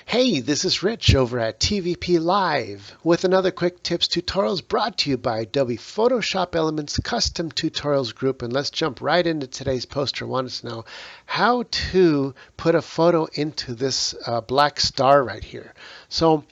Hey, this is Rich over at TVP Live with another quick tips tutorials brought to you by Adobe Photoshop Elements Custom Tutorials Group. And let's jump right into today's poster. Want us to know how to put a photo into this black star right here. So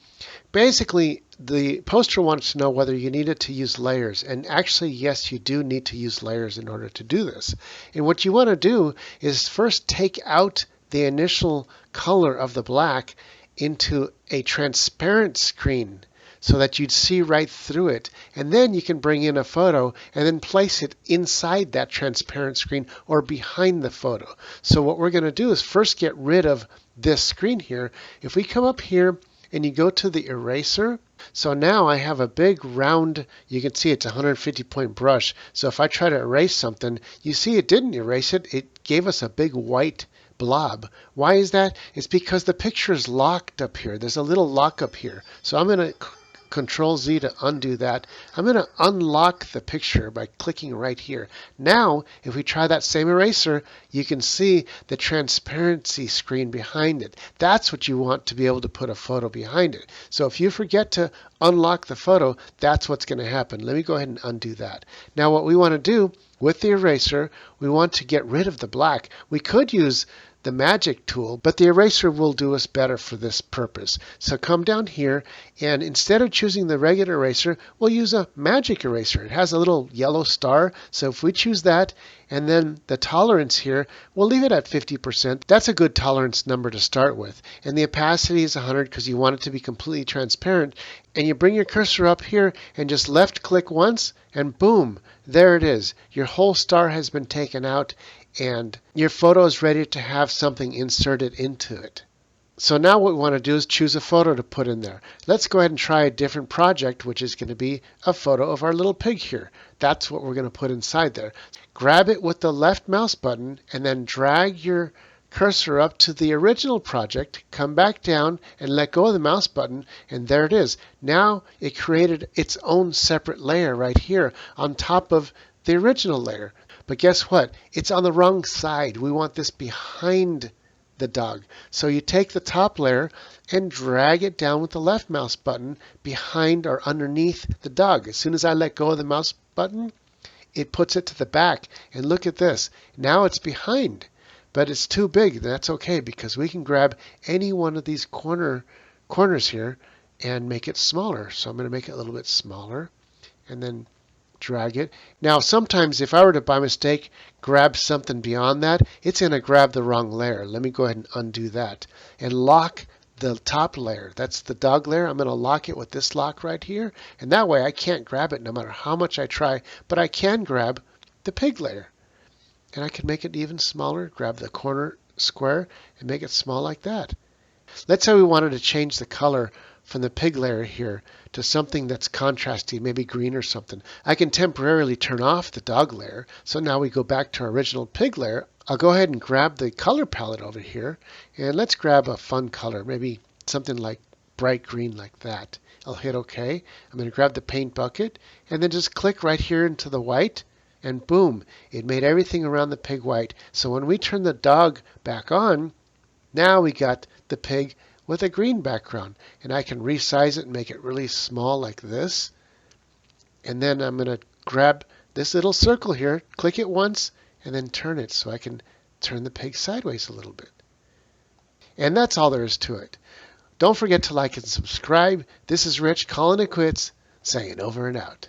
basically, the poster wants to know whether you needed to use layers. And actually, yes, you do need to use layers in order to do this. And what you want to do is first take out the initial color of the black into a transparent screen so that you'd see right through it. And then you can bring in a photo and then place it inside that transparent screen or behind the photo. So what we're going to do is first get rid of this screen here. If we come up here and you go to the eraser, so now I have a big round, you can see it's a 150 point brush. So if I try to erase something, you see it didn't erase it. It gave us a big white blob. Why is that? It's because the picture is locked up here. There's a little lock up here. So I'm going to Control Z to undo that. I'm going to unlock the picture by clicking right here. Now, if we try that same eraser, you can see the transparency screen behind it. That's what you want to be able to put a photo behind it. So if you forget to unlock the photo, that's what's going to happen. Let me go ahead and undo that. Now what we want to do with the eraser, we want to get rid of the black. We could use the magic tool, but the eraser will do us better for this purpose. So come down here, and instead of choosing the regular eraser, we'll use a magic eraser. It has a little yellow star, so if we choose that, and then the tolerance here, we'll leave it at 50%. That's a good tolerance number to start with. And the opacity is 100 because you want it to be completely transparent. And you bring your cursor up here and just left click once, and boom, there it is. Your whole star has been taken out, and your photo is ready to have something inserted into it. So now what we want to do is choose a photo to put in there. Let's go ahead and try a different project, which is going to be a photo of our little pig here. That's what we're going to put inside there. Grab it with the left mouse button and then drag your cursor up to the original project, come back down and let go of the mouse button, and there it is. Now it created its own separate layer right here on top of the original layer. But guess what? It's on the wrong side. We want this behind the dog. So you take the top layer and drag it down with the left mouse button behind or underneath the dog. As soon as I let go of the mouse button, it puts it to the back. And look at this. Now it's behind, but it's too big. That's okay because we can grab any one of these corners here and make it smaller. So I'm going to make it a little bit smaller and then drag it. Now sometimes if I were to by mistake grab something beyond that, it's going to grab the wrong layer. Let me go ahead and undo that and lock the top layer. That's the dog layer. I'm going to lock it with this lock right here, and that way I can't grab it no matter how much I try, but I can grab the pig layer. And I can make it even smaller, grab the corner square and make it small like that. Let's say we wanted to change the color from the pig layer here to something that's contrasty, maybe green or something. I can temporarily turn off the dog layer. So now we go back to our original pig layer. I'll go ahead and grab the color palette over here, and let's grab a fun color, maybe something like bright green like that. I'll hit OK. I'm going to grab the paint bucket and then just click right here into the white, and boom, it made everything around the pig white. So when we turn the dog back on, now we got the pig with a green background, and I can resize it and make it really small like this. And then I'm going to grab this little circle here, click it once, and then turn it so I can turn the pig sideways a little bit. And that's all there is to it. Don't forget to like and subscribe. This is Rich calling it quits, saying over and out.